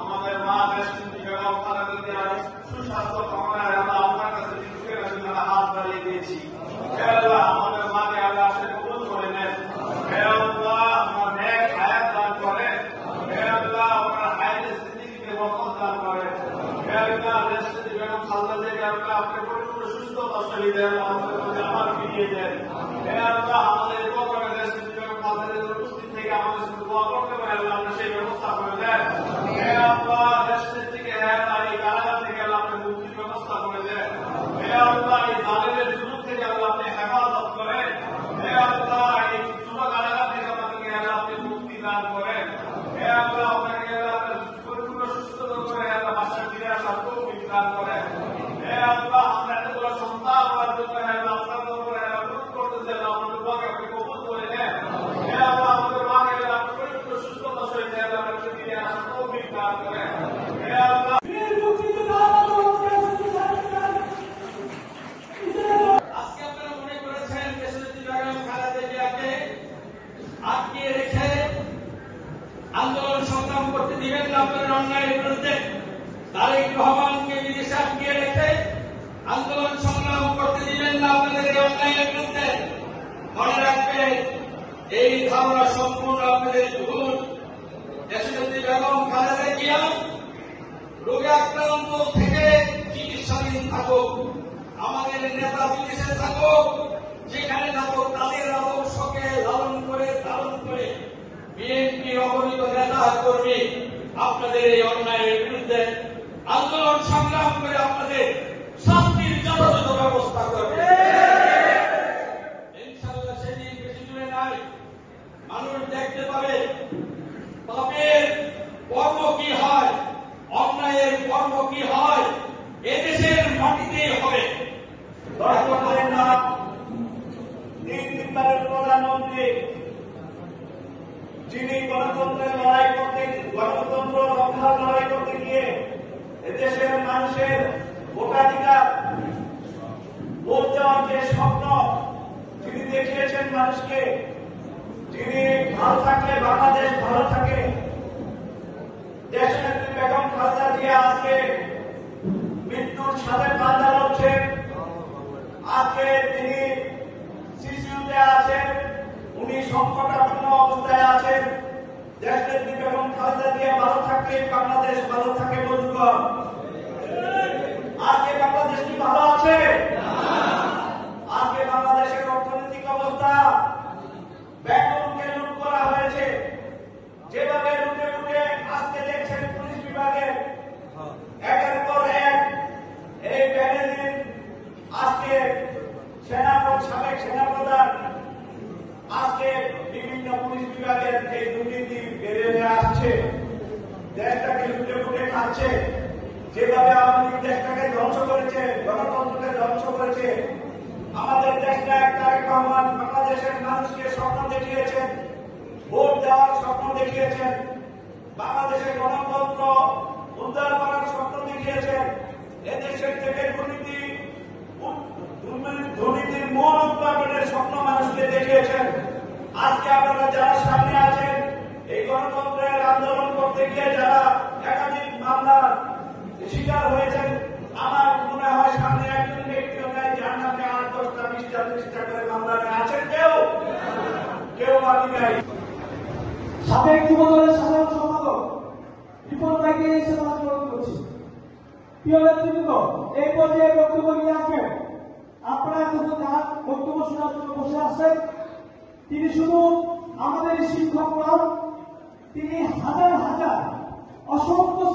আমাদের মা দেশ সুস্বাস্থ্য কামনায় আমরা আপনার কাছে হাত বাড়িয়ে দিয়েছি। আমাদের মাকে আল্লাহ সে কবুল করে নেন। আপনার নেক হায়াত দান করে। আপনার হায়াতের জিন্দেগিতে বরকত দান করে। খালদা থেকে আপনি পরিপূর্ণ সুস্থতা সহিত আমার ফিরিয়ে দেন। আমাদের উপস্থিত থেকে আমাদের সাথে দোয়া করতে পারে আল্লাহ আপনি সেই ব্যবস্থা করে দেন। দেশের থেকে এই কারাগার থেকে আল্লাহ আপনি মুক্তির ব্যবস্থা করে দেন। এই জালেমের জুলুম থেকে আল্লাহ আপনি হেফাজত করেন। এই ছোট কারাগার থেকে আমাদেরকে আল্লাহ আপনি মুক্তি দান করেন। আপনাকে পরিপূর্ণ সুস্থতা করে আল্লাহ বাসায় ফিরে আসার তৌফিক দান করেন। আমরা এতগুলো সন্তান হওয়ার জন্য আপনার উপরে অনুরোধ করতেছেন, আমাদের দোয়াকে আপনি কবুল করে নেন। আমাদের মাকে আপনি পরিপূর্ণ সুস্থতা সহিত আপনাকে ফিরে আসার তৌফিক দান করেন। আজকে আপনারা মনে করেছেন দেশনেত্রী বেগম খালেদা জিয়াকে আটকিয়ে রেখে আন্দোলন সংগ্রাম করতে দিবেন না আপনাদের অন্যায়ের বিরুদ্ধে। তারেক রহমানকে বিদেশে আটকিয়ে রেখে আন্দোলন সংগ্রাম করতে দিবেন না আপনাদের এই অন্যায়ের বিরুদ্ধে। মনে রাখবেন এই ধারণা সম্পূর্ণ আপনাদের ভুল। দেশনেত্রী বেগম খালেদা জিয়া রোগে আক্রান্ত থেকে চিকিৎসাধীন থাকুক, আমাদের নেতা বিদেশে থাকুক, যেখানে থাকুক তাদের আদর্শকে লালন করে ধারণ করে বিএনপি অগণিত নেতা কর্মী আপনাদের এই অন্যায়ের বিরুদ্ধে আন্দোলন সংগ্রাম করে আপনাদের শাস্তির যথাযথ ব্যবস্থা করবে। ইনশাআল্লাহ সেদিন বেশি দূরে নাই, মানুষ দেখতে পাবে পাপের কর্ম কি হয়, অন্যায়ের কর্ম কি হয়, এদেশের মাটিতেই হবে। প্রধানমন্ত্রী যিনি গণতন্ত্রের লড়াই করতে, গণতন্ত্র রক্ষার লড়াই করতে গিয়ে দেশের মানুষের ভোটাধিকার, ভোট দেওয়ার যে স্বপ্ন যিনি দেখিয়েছেন মানুষকে, যিনি ভালো থাকলে বাংলাদেশ ভালো থাকে, দেশনেত্রী বেগম খালেদা জিয়া আজকে মৃত্যুর সাথে পাঞ্জা লড়ছেন। আজকে তিনি সিসিউতে আছেন, উনি সংকটাপন্ন অবস্থায় আছেন। দেশনেত্রী বেগম খালেদা জিয়া ভালো থাকলে বাংলাদেশ ভালো থাকে। বন্ধুগণ, আজকে বাংলাদেশ কি ভালো আছে? আজকে বাংলাদেশের অর্থনৈতিক অবস্থা, বেতনকে লুট করা হয়েছে। যেভাবে লুটে লুটে আজকে দেখছেন পুলিশ বিভাগের একের পর এক এই ব্যানার্জির আজকে সাবেক সেনাপ্রধান আজকে বিভিন্ন পুলিশ বিভাগের এই দুর্নীতি বেড়ে আসছে, দেশটাকে লুটে ফুটে খাচ্ছে। যেভাবে আমাদের দেশটাকে ধ্বংস করেছে, গণতন্ত্রকে ধ্বংস করেছে। আমাদের দেশটা তারেক রহমান বাংলাদেশের মানুষকে স্বপ্ন দেখিয়েছেন, ভোট দেওয়ার স্বপ্ন দেখিয়েছেন, বাংলাদেশের গণতন্ত্র উদ্ধার করার স্বপ্ন দেখিয়েছেন। এদেশের থেকে দুর্নীতির মূল উৎপাদনের স্বপ্ন মানুষকে দেখিয়েছেন। আজকে আপনারা যারা সামনে আছেন, এই গণতন্ত্রের আন্দোলন করতে গিয়ে যারা একাধিক মামলার শিকার হয়েছেন, আমার মনে হয় সামনে একজন ব্যক্তিও নাই যার নামে 8, 10টা, 20টা, 30টা করে মামলা আছেন। কেউ বাকি নাই। সাবেক যুবদলের সাধারণ সম্পাদক রিপন ভাইকে এসে অনুরোধ করছি। প্রিয় নেতৃবৃন্দ, এই পর্যায়ে বক্তব্য নিয়ে আসবেন। আপনারা এতক্ষণ তার বক্তব্য শোনার জন্য বসে আসছেন। তিনি শুধু আমাদের শিক্ষক নন, তিনি হাজার হাজার অসংখ্য